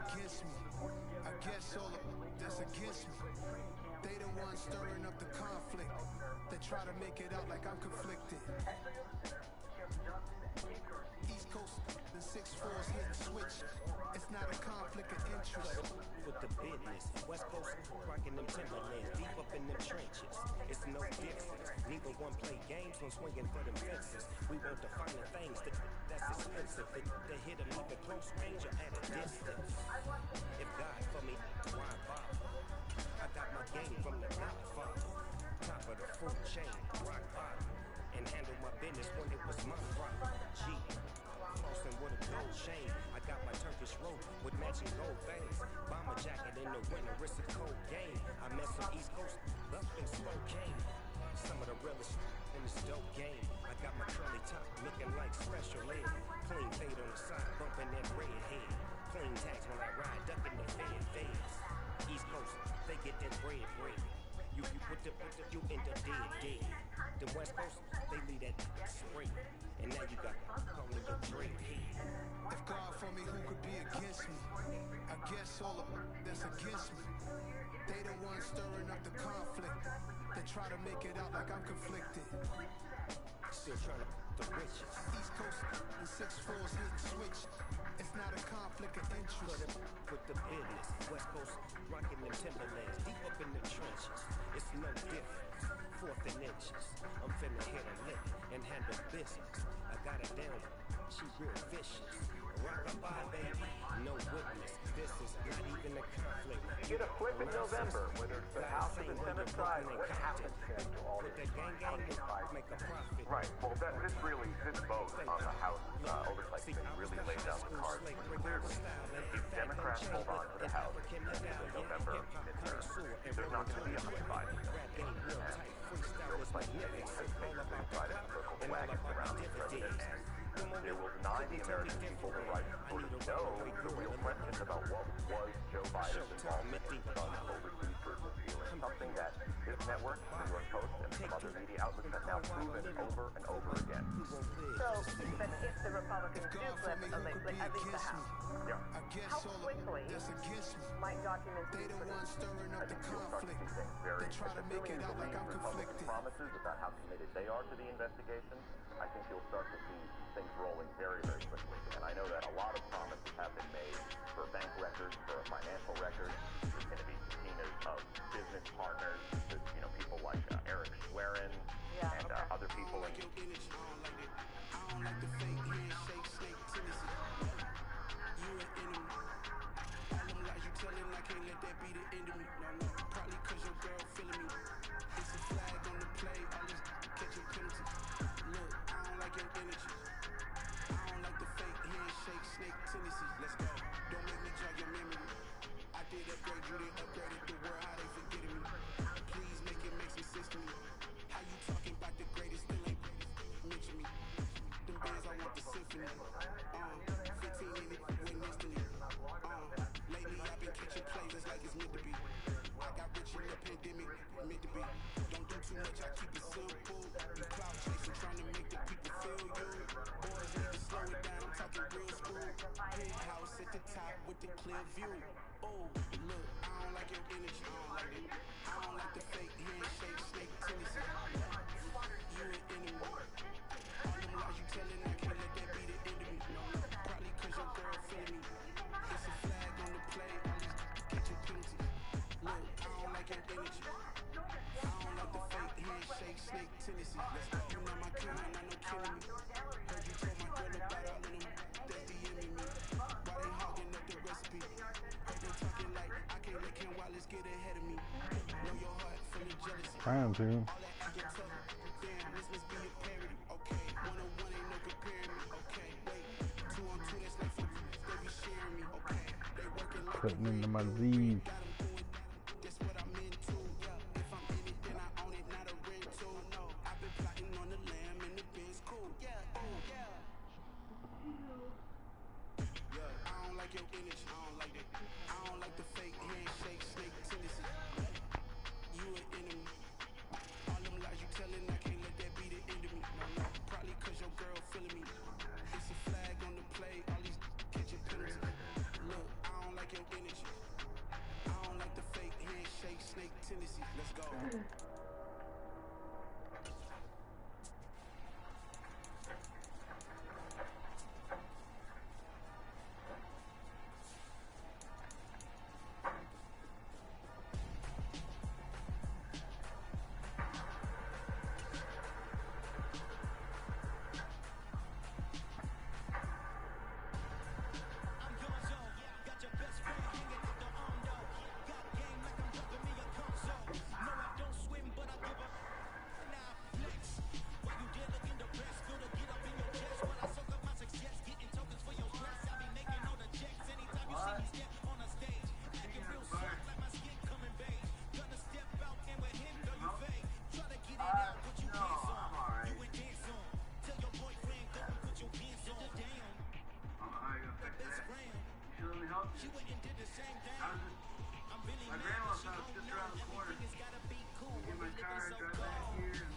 against me. I guess all that's against me. They the ones stirring up the conflict. They try to make it out like I'm conflicted. East Coast, the 6-4's hitting switch. It's not a conflict of interest. With the business, West Coast rocking them Timberlands, deep up in them trenches. It's no difference. Neither one play games when swinging for them fences. We want the finer things that's expensive. They hit them either close range or at a distance. If God for me, why bother? I got my game from the Godfather. Top of the food chain, rock bottom. And handle my business when it was my problem. G, flossing with a gold chain. I got my Turkish robe with matching gold veins. Bomber jacket in the winter, it's a cold game. I met some East Coast up in Spokane. Some of the realest in this dope game. I got my curly top looking like special ed. Clean fade on the side, bumping that red head. Clean tags when I ride, ducking the feds. East Coast, they get that bread. You put the you end up dead. The West Coast, they leave that straight. And now you got calling your dread head. If God for me, who could be against me? I guess all of that's against me. They the ones stirring up the conflict. They try to make it out like I'm conflicted. Still trying to the riches. East Coast, the 6-4's hitting switch. It's not a conflict of interest. With the business, West Coast rocking them Timberlands, deep up in the trenches. It's no difference, 4th and inches. I'm finna hit a lick and handle business. I got it down, she real vicious. Rock-a-bye, baby, no witness. This is not even a conflict. You get a flip in November, whether it's the House of the Senate side, what happens to all Put that gang make a profit. Right, well, this vote on the House Oversight Committee really laid down the cards clearly. If Democrats hold on to the House in November midterm, there's not going to be a Hunter Biden administration. And Joe Biden has basically decided to circle the wagons around the presidency. There will deny the American people the right to sort of know the real questions about what was Joe Biden's involvement with Trump's overseas business dealings, something that this network, the New York Post, and some other media outlets have now proven over and over again. So, but if the Republicans do flip at least the House, how quickly might documents be They the ones produced? stirring I up the think you'll start to conflict. see things very, They try to make it out like I'm Republican conflicted. promises about how committed they are to the investigation. I think you'll start to see things rolling very, very quickly. And I know that a lot of promises have been made for bank records, for financial records. There's going to be subpoenas of business partners, people like Eric Schwerin and other people. I don't like the fake handshake, snake tendency. You an enemy. All them lies you telling, I can't let that be the end of me. No, probably cause your girl feeling me. It's a flag on the play, all this catching penalty. Look, I don't like your energy. I don't like the fake handshake, snake tendency. Let's go. Don't make me jog your memory. I did upgrade you, then upgraded the world, how they forgetting me. Please make it make some sense to me. How you talking about the greatest, still ain't mention me. Them bands, I want the symphony. 15 in it, went instantly. Lately I've been catching plays, it's like it's meant to be. I got rich in the pandemic, meant to be. Don't do too much, I keep it simple. You cloud chasing, trying to make the people feel you. Boys need to slow it down, I'm talking real school. Penthouse at the top with the clear view. Oh, look, I don't like your energy, I don't like it. I don't like the fake handshake, snake tendency. You an enemy. All them lies you telling, I can't let that be the end of me. No, probably cause your girl feeling me. It's a flag on the play, all these catching penalties. Look, I don't like your energy. I don't like the fake handshake, snake tendency. You know my kind, I know killing me. Heard you told my girl about all of them that's DMing me. Why they hogging up the recipe? Heard they talking like I can't let Ken Wallace get ahead of me. Know your heart full of jealousy. Trying to. All that acting tough. Damn, this must be a parody. Okay, 1-on-1 ain't no comparing me. Okay, wait, 2-on-2 that's like for they be sharing me. Okay, they working like Putting into my Z's. that's what I'm into. If I'm in it, then I own it, not a rental. No, I've been plotting on the lamb and the Benz cool. I don't like your energy. I don't like it. I don't like the fake handshake, snake tendency. You an enemy. All them lies you telling, I can't let that be the end of me. No, probably cause your girl feeling me. It's a flag on the play, all these catching penalties. Look, I don't like your My grandma's house just around the corner. Get my car, drive back here,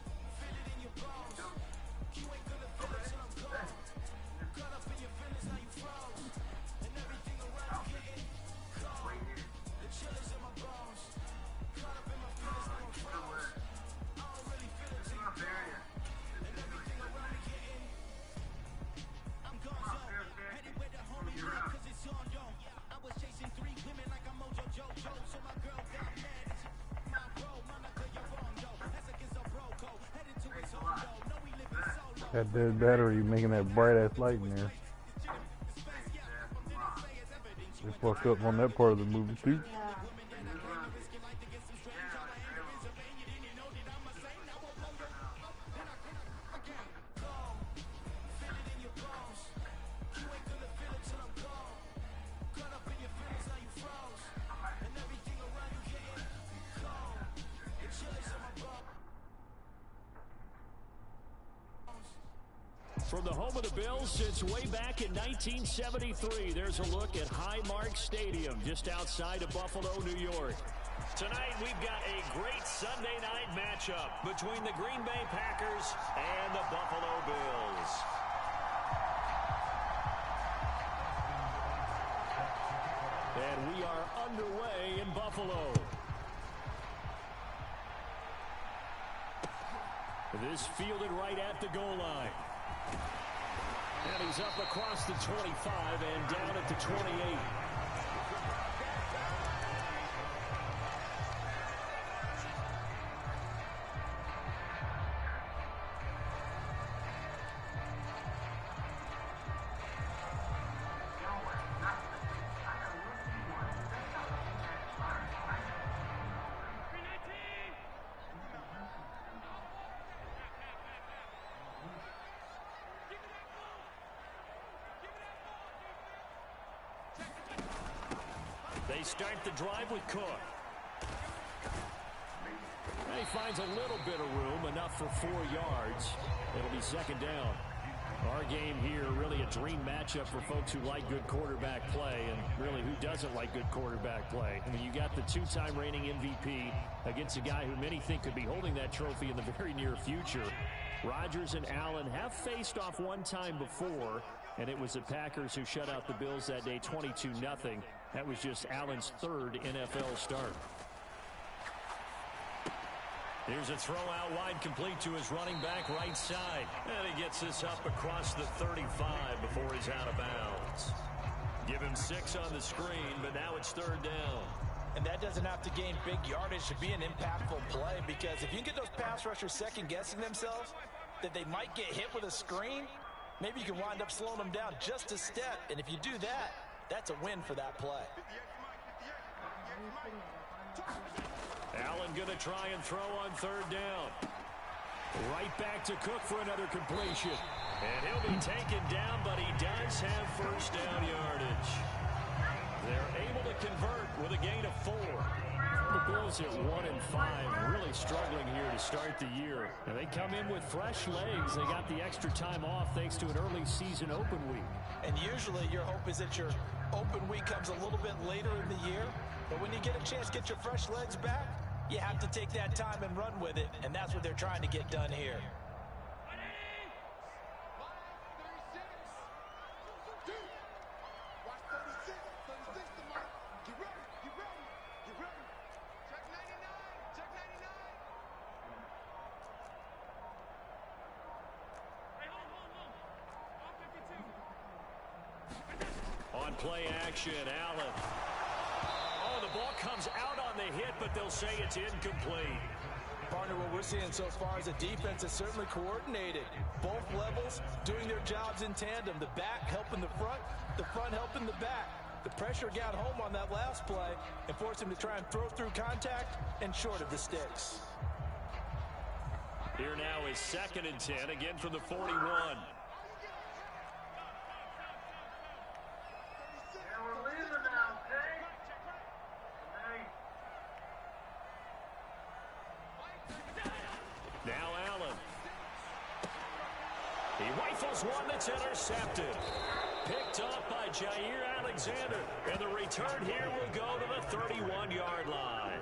and go. Wait here. It's enough area. That dead battery making that bright ass light in there. They fucked up on that part of the movie too. From the home of the Bills since way back in 1973, there's a look at Highmark Stadium just outside of Buffalo, New York. Tonight, we've got a great Sunday night matchup between the Green Bay Packers and the Buffalo Bills. And we are underway in Buffalo. This fielded right at the goal line. And he's up across the 25 and down at the 28. They start the drive with Cook. And he finds a little bit of room, enough for 4 yards. It'll be second down. Our game here, really a dream matchup for folks who like good quarterback play, and really who doesn't like good quarterback play. I mean, you got the 2-time reigning MVP against a guy who many think could be holding that trophy in the very near future. Rodgers and Allen have faced off one time before, and it was the Packers who shut out the Bills that day 22-0. That was just Allen's 3rd NFL start. Here's a throw out wide, complete to his running back right side. And he gets this up across the 35 before he's out of bounds. Give him 6 on the screen, but now it's 3rd down. And that doesn't have to gain big yardage to be an impactful play, because if you can get those pass rushers second-guessing themselves that they might get hit with a screen, maybe you can wind up slowing them down just a step. And if you do that, that's a win for that play. Allen going to try and throw on 3rd down. Right back to Cook for another completion. And he'll be taken down, but he does have 1st down yardage. They're able to convert with a gain of 4. The Bills at 1-5, really struggling here to start the year. And they come in with fresh legs. They got the extra time off thanks to an early season open week. And usually your hope is that your open week comes a little bit later in the year. But when you get a chance to get your fresh legs back, you have to take that time and run with it. And that's what they're trying to get done here. On play action, Allen. Oh, the ball comes out on the hit, but they'll say it's incomplete. Partner, what we're seeing so far is a defense that's certainly coordinated. Both levels doing their jobs in tandem. The back helping the front helping the back. The pressure got home on that last play and forced him to try and throw through contact and short of the sticks. Here now is 2nd and 10, again from the 41. Now Allen. He rifles one that's intercepted. Picked off by Jair Alexander. And the return here will go to the 31-yard line.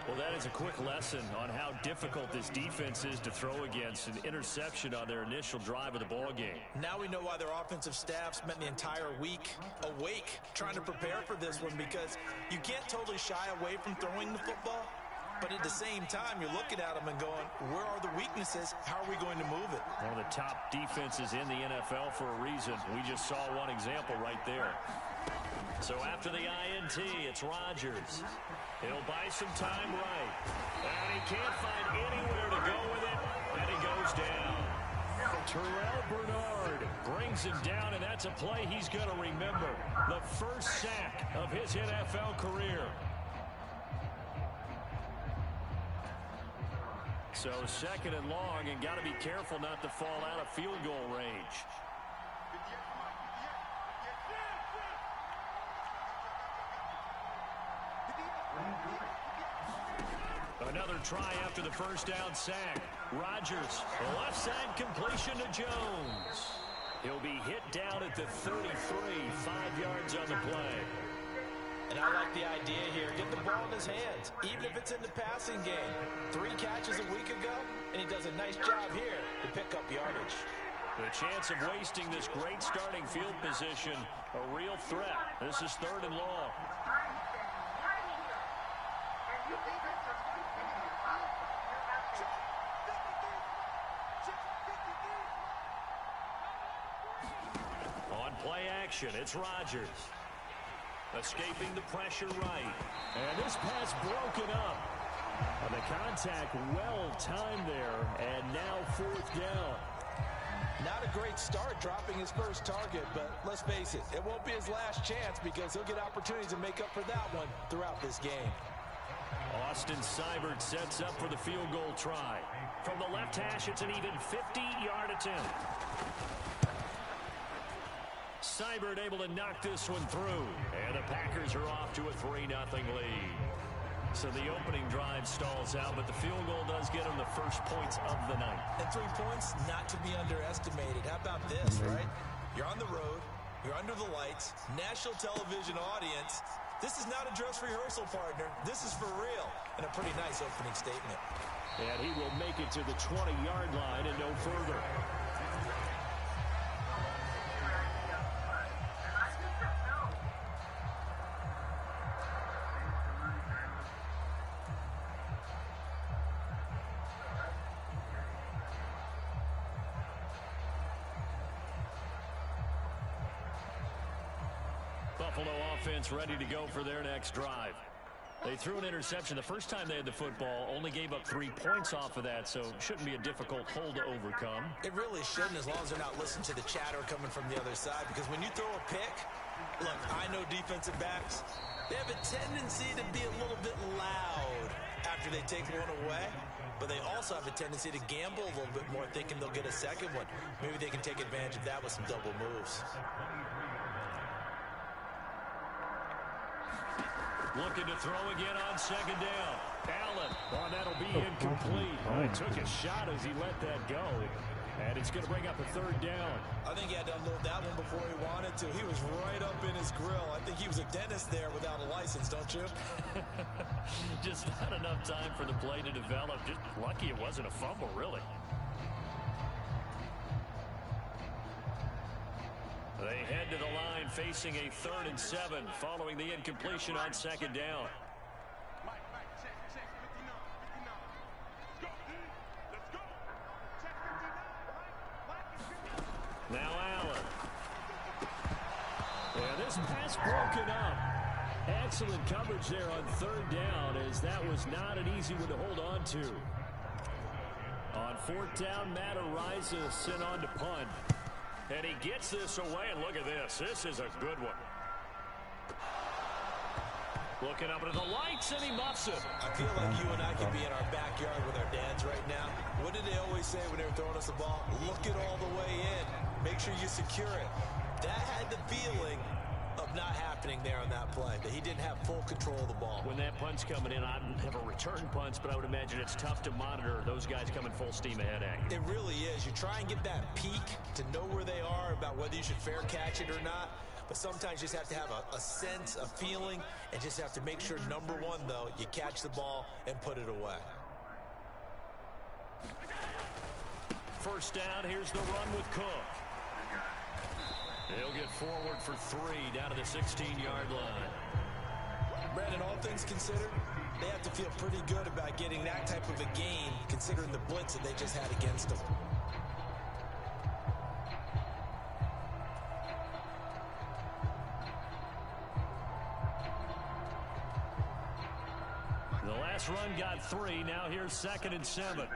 Well, that is a quick lesson on how difficult this defense is to throw against. An interception on their initial drive of the ball game. Now we know why their offensive staff spent the entire week awake trying to prepare for this one, because you can't totally shy away from throwing the football, but at the same time, you're looking at them and going, where are the weaknesses? How are we going to move it? One of the top defenses in the NFL for a reason. We just saw one example right there. So after the INT, it's Rodgers. He'll buy some time right. And he can't find anywhere to go with it. And he goes down. Terrell Bernard brings him down, and that's a play he's going to remember. The first sack of his NFL career. So second and long, and got to be careful not to fall out of field goal range. Another try after the first down sack. Rodgers, left side completion to Jones. He'll be hit down at the 33, 5 yards on the play. And I like the idea here. Get the ball in his hands, even if it's in the passing game. 3 catches a week ago, and he does a nice job here to pick up yardage. The chance of wasting this great starting field position, a real threat. This is 3rd and long. On play action, it's Rodgers. Escaping the pressure right. And this pass broken up. And the contact well timed there. And now 4th down. Not a great start dropping his first target, but let's face it, it won't be his last chance, because he'll get opportunities to make up for that one throughout this game. Austin Seibert sets up for the field goal try. From the left hash, it's an even 50-yard attempt. Seibert able to knock this one through. And the Packers are off to a 3-0 lead. So the opening drive stalls out, but the field goal does get them the first points of the night. And 3 points, not to be underestimated. How about this, right? You're on the road. You're under the lights. National television audience. This is not a dress rehearsal, partner. This is for real. And a pretty nice opening statement. And he will make it to the 20-yard line and no further. Buffalo offense ready to go for their next drive. They threw an interception the first time they had the football, only gave up 3 points off of that, so shouldn't be a difficult hole to overcome. It really shouldn't, as long as they're not listening to the chatter coming from the other side, because when you throw a pick, look, I know defensive backs, they have a tendency to be a little bit loud after they take one away, but they also have a tendency to gamble a little bit more, thinking they'll get a second one. Maybe they can take advantage of that with some double moves. Looking to throw again on second down. Allen, oh, that'll be incomplete. He took a shot as he let that go. And it's going to bring up a 3rd down. I think he had to unload that one before he wanted to. He was right up in his grill. I think he was a dentist there without a license, don't you? Just not enough time for the play to develop. Just lucky it wasn't a fumble, really. They head to the line facing a 3rd and 7 following the incompletion on second down. Now Allen. And this pass broken up. Excellent coverage there on 3rd down, as that was not an easy one to hold on to. On 4th down, Matt Araiza sent on to punt. And he gets this away, and look at this. This is a good one. Looking up into the lights, and he muffs it. I feel like you and I could be in our backyard with our dads right now. What did they always say when they were throwing us the ball? Look it all the way in. Make sure you secure it. That had the feeling of not happening there on that play, that he didn't have full control of the ball. When that punt's coming in, I don't have a return punts, but I would imagine it's tough to monitor those guys coming full steam ahead at you. It really is. You try and get that peek to know where they are, about whether you should fair catch it or not. but sometimes you just have to have a sense, a feeling, and just have to make sure, number one, though, you catch the ball and put it away. First down, here's the run with Cook. He'll get forward for 3 down to the 16-yard line. Brandon, all things considered, they have to feel pretty good about getting that type of a gain, considering the blitz that they just had against them. The last run got 3. Now here's 2nd and 7.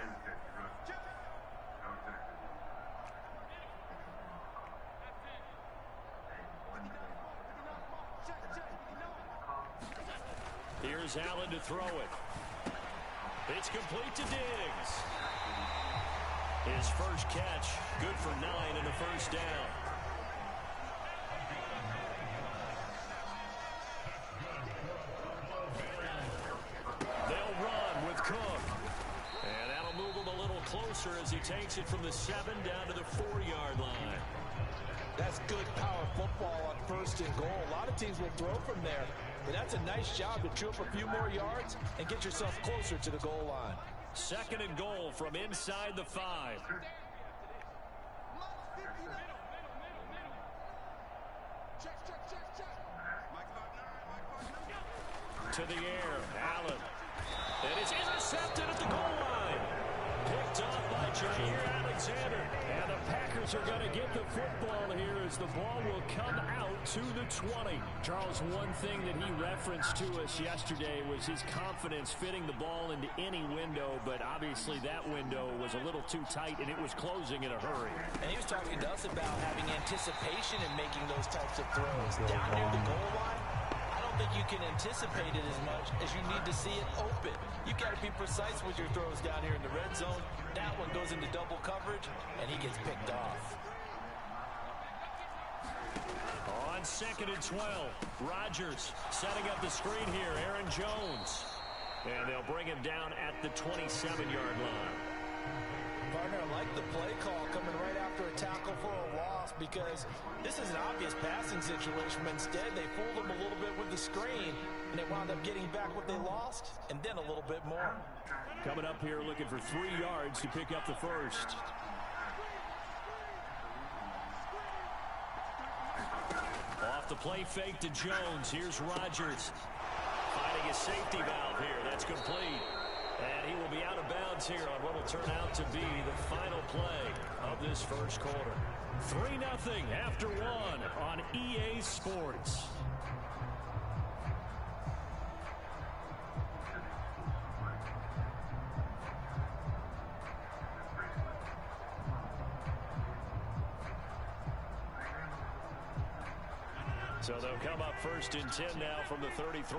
Here's Allen to throw it. It's complete to Diggs. His first catch, good for 9 and a first down. They'll run with Cook. And that'll move him a little closer as he takes it from the 7 down to the 4-yard line. That's good power football on 1st and goal. A lot of teams will throw from there. But that's a nice job to chew up a few more yards and get yourself closer to the goal line. 2nd and goal from inside the 5. To the air, Allen. And it's intercepted at the goal line. Picked off by Jair Alexander. And the Packers are going to get the football here as the ball will come out to the 20. Charles, one thing that he referenced to us yesterday was his confidence fitting the ball into any window, but obviously that window was a little too tight and it was closing in a hurry. And he was talking to us about having anticipation in making those types of throws. Down near the goal line, I don't think you can anticipate it as much as you need to see it open. You got to be precise with your throws down here in the red zone. That one goes into double coverage, and he gets picked off. On 2nd and 12, Rodgers setting up the screen here, Aaron Jones. And they'll bring him down at the 27-yard line. Partner, I like the play call coming right after a tackle for a loss because this is an obvious passing situation, but instead they fooled him a little bit with the screen, and they wound up getting back what they lost, and then a little bit more. Coming up here looking for 3 yards to pick up the first. Off the play fake to Jones. Here's Rodgers. Finding a safety valve here. That's complete. And he will be out of bounds here on what will turn out to be the final play of this first quarter. 3-0 after 1 on EA Sports. So they'll come up 1st and 10 now from the 33.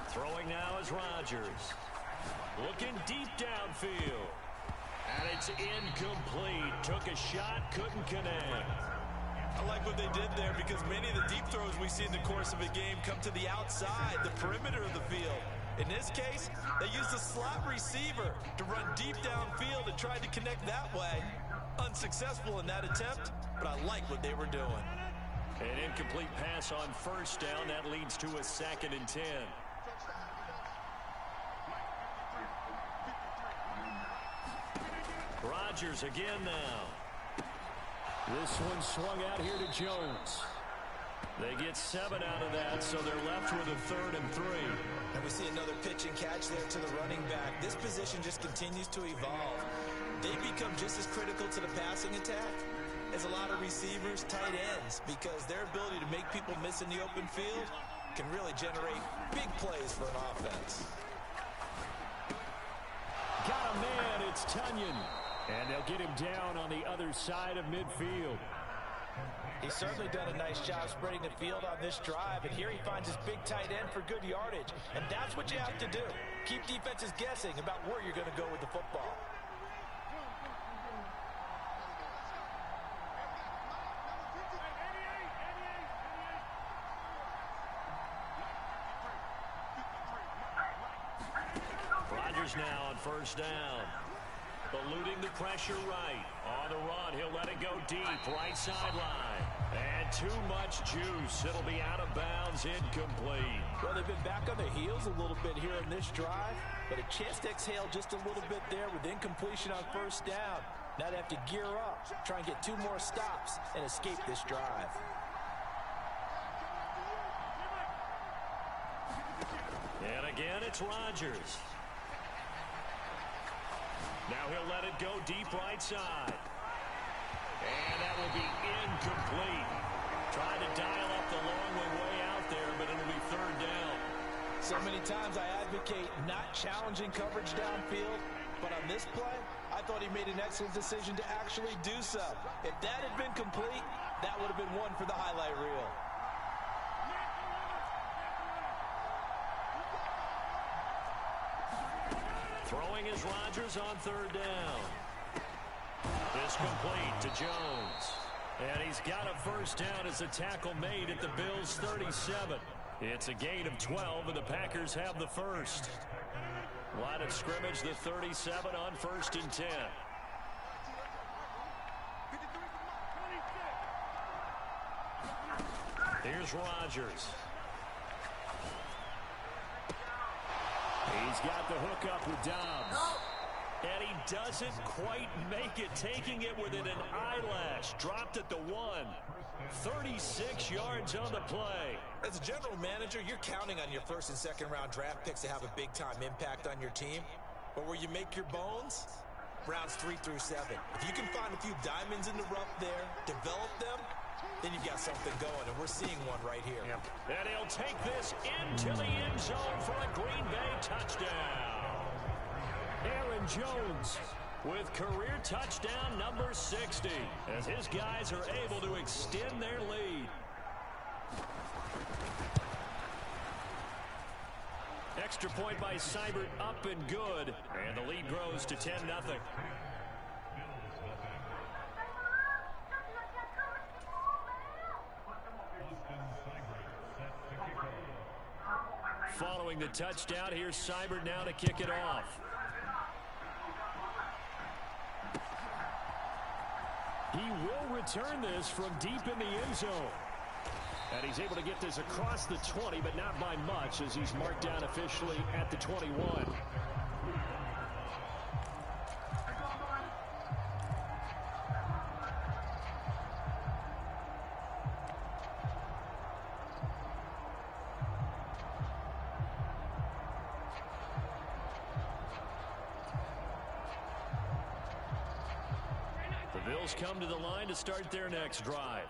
Throwing now is Rodgers. Looking deep downfield. And it's incomplete. Took a shot, couldn't connect. I like what they did there because many of the deep throws we see in the course of a game come to the outside, the perimeter of the field. In this case, they used a slot receiver to run deep downfield and tried to connect that way. Unsuccessful in that attempt, but I like what they were doing. An incomplete pass on 1st down. That leads to a 2nd and 10. Rodgers again now. This one swung out here to Jones. They get 7 out of that, so they're left with a 3rd and 3. And we see another pitch and catch there to the running back. This position just continues to evolve. They become just as critical to the passing attack as a lot of receivers, tight ends, because their ability to make people miss in the open field can really generate big plays for an offense. Got a man, it's Tunyon. And they'll get him down on the other side of midfield. He's certainly done a nice job spreading the field on this drive, and here he finds his big tight end for good yardage. And that's what you have to do. Keep defenses guessing about where you're going to go with the football. Rodgers now on first down. Eluding the pressure right. On the run, he'll let it go deep, right sideline. And too much juice. It'll be out of bounds, incomplete. Well, they've been back on their heels a little bit here in this drive, but a chance to exhale just a little bit there with incompletion on first down. Now they have to gear up, try and get 2 more stops, and escape this drive. And again, it's Rodgers. Now he'll let it go deep right side. And that will be incomplete. Trying to dial up the long way out there, but it'll be third down. So many times I advocate not challenging coverage downfield, but on this play, I thought he made an excellent decision to actually do so. If that had been complete, that would have been one for the highlight reel. Throwing is Rodgers on third down. This complete to Jones. And he's got a first down as a tackle made at the Bills' 37. It's a gain of 12, and the Packers have the first. Line of scrimmage, the 37 on 1st and 10. Here's Rodgers. He's got the hook up with Dobbs. And he doesn't quite make it, taking it within an eyelash. Dropped at the 1. 36 yards on the play. As a general manager, you're counting on your first and second round draft picks to have a big-time impact on your team. But where you make your bones, rounds 3 through 7. If you can find a few diamonds in the rough there, develop them, then you've got something going, and we're seeing one right here. Yep. And he'll take this into the end zone for a Green Bay touchdown. Aaron Jones with career touchdown number 60 as his guys are able to extend their lead. Extra point by Seibert, up and good. And the lead grows to 10-0. Following the touchdown, here's Seibert now to kick it off. He will return this from deep in the end zone. And he's able to get this across the 20, but not by much, as he's marked down officially at the 21. The Bills come to the line to start their next drive.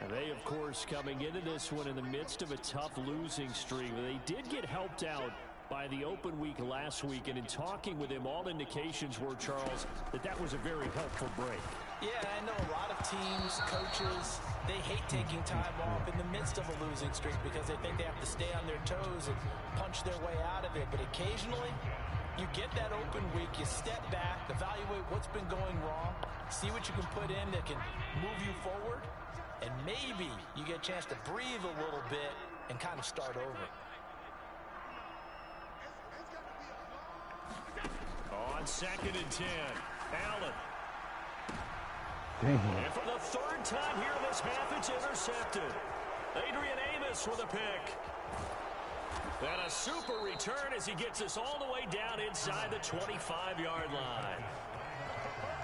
And they, of course, coming into this one in the midst of a tough losing streak. They did get helped out by the open week last week, and in talking with him, all indications were, Charles, that was a very helpful break. Yeah, I know a lot of teams, coaches, they hate taking time off in the midst of a losing streak because they think they have to stay on their toes and punch their way out of it. But occasionally, you get that open week, you step back, evaluate what's been going wrong, see what you can put in that can move you forward, and maybe you get a chance to breathe a little bit and kind of start over. On 2nd and 10, Allen. Damn. And for the third time here this half, it's intercepted. Adrian Amos with a pick. And a super return as he gets us all the way down inside the 25-yard line.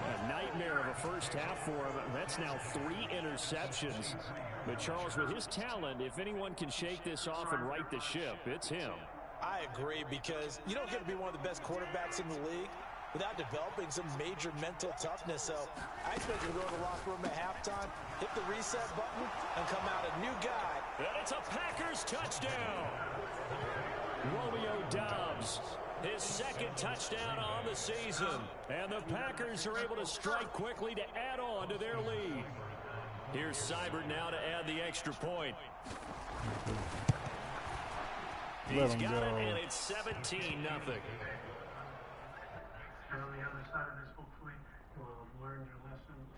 A nightmare of a first half for him. That's now 3 interceptions. But Charles, with his talent, if anyone can shake this off and right the ship, it's him. I agree, because you don't get to be one of the best quarterbacks in the league without developing some major mental toughness. So I expect him to go to the locker room at halftime, hit the reset button, and come out a new guy. And it's a Packers touchdown. Romeo Doubs, his 2nd touchdown on the season. And the Packers are able to strike quickly to add on to their lead. Here's Seibert now to add the extra point. He's got it, and it's 17-0. On the other side of this, hopefully, you will have learned your lessons.